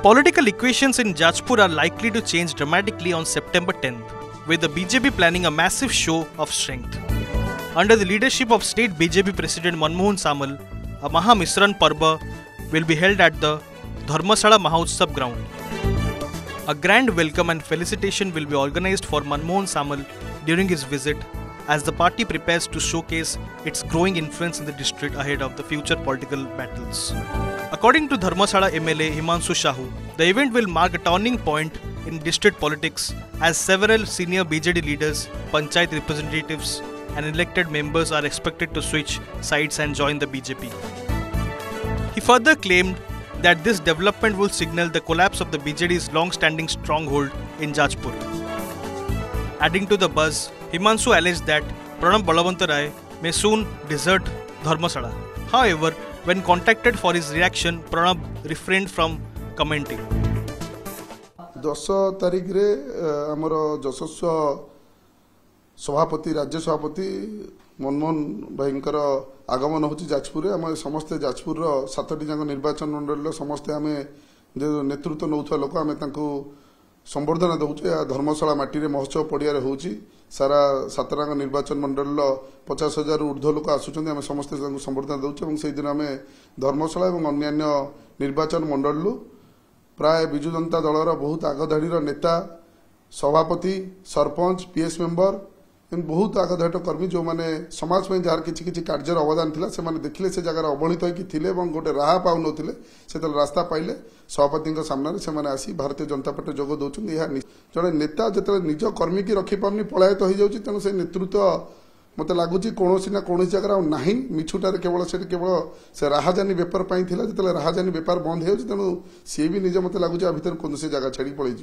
political equations in Jajpur are likely to change dramatically on September 10th, with the BJP planning a massive show of strength. Under the leadership of State BJP President Manmohan Samal, a Maha Misran Parva will be held at the Dharmasala Mahotsav ground. A grand welcome and felicitation will be organized for Manmohan Samal during his visit, as the party prepares to showcase its growing influence in the district ahead of the future political battles. According to Dharmasala MLA Himanshu Shahu, the event will mark a turning point in district politics as several senior BJD leaders, panchayat representatives and elected members are expected to switch sides and join the BJP. He further claimed that this development will signal the collapse of the BJD's long-standing stronghold in Jajpur. Adding to the buzz, Himanshu alleged that Pranab Balawanta Rai may soon desert Dharmasala. However, when contacted for his reaction, Pranab refrained from commenting. 10 तारिख रे हमर जशस्व सभापति राज्य सभापति मनमोहन भाईंकर आगमन होची जाजपुर आम समस्ते जाजपुर 7टी जाक निर्वाचन मंडल समस्ते आम नेतृत्व नौथुवा लोक आम संबर्धना दौचे धर्मशाला माटी महोत्सव पड़िया होची सारा 7 निर्वाचन मंडल 50,000 ऊर्ध्व लोक आसुचंदी आम समस्ते संबर्धना दौचे से दिन आम धर्मशाला और अन्यान्य निर्वाचन मंडल प्राय विजु जनता दलर बहुत आगधाड़ीर नेता सभापति सरपंच पीएस मेंबर बहुत आगधाड़ी कर्मी जो मैंने समाज में जार किसी कार्यर अवदान था से देखिले से जगह अवहेलित होते गोटे राह पाऊन से रास्ता पाइले सभापति सामने से आसी भारतीय जनता पार्टी जोग दौरान जड़े नेता जो निज कर्मी की रखिपारनी पलायित हो जाऊँगी तेणु से नेतृत्व मत लगुच कौन ना कौन जगह ना मिछुटार केवल से राहजानी बेपार जो राहजानी बेपार बंद हो तेणु सी भी निज मत लगुच भितर कौन जगह छाड़ी पलि।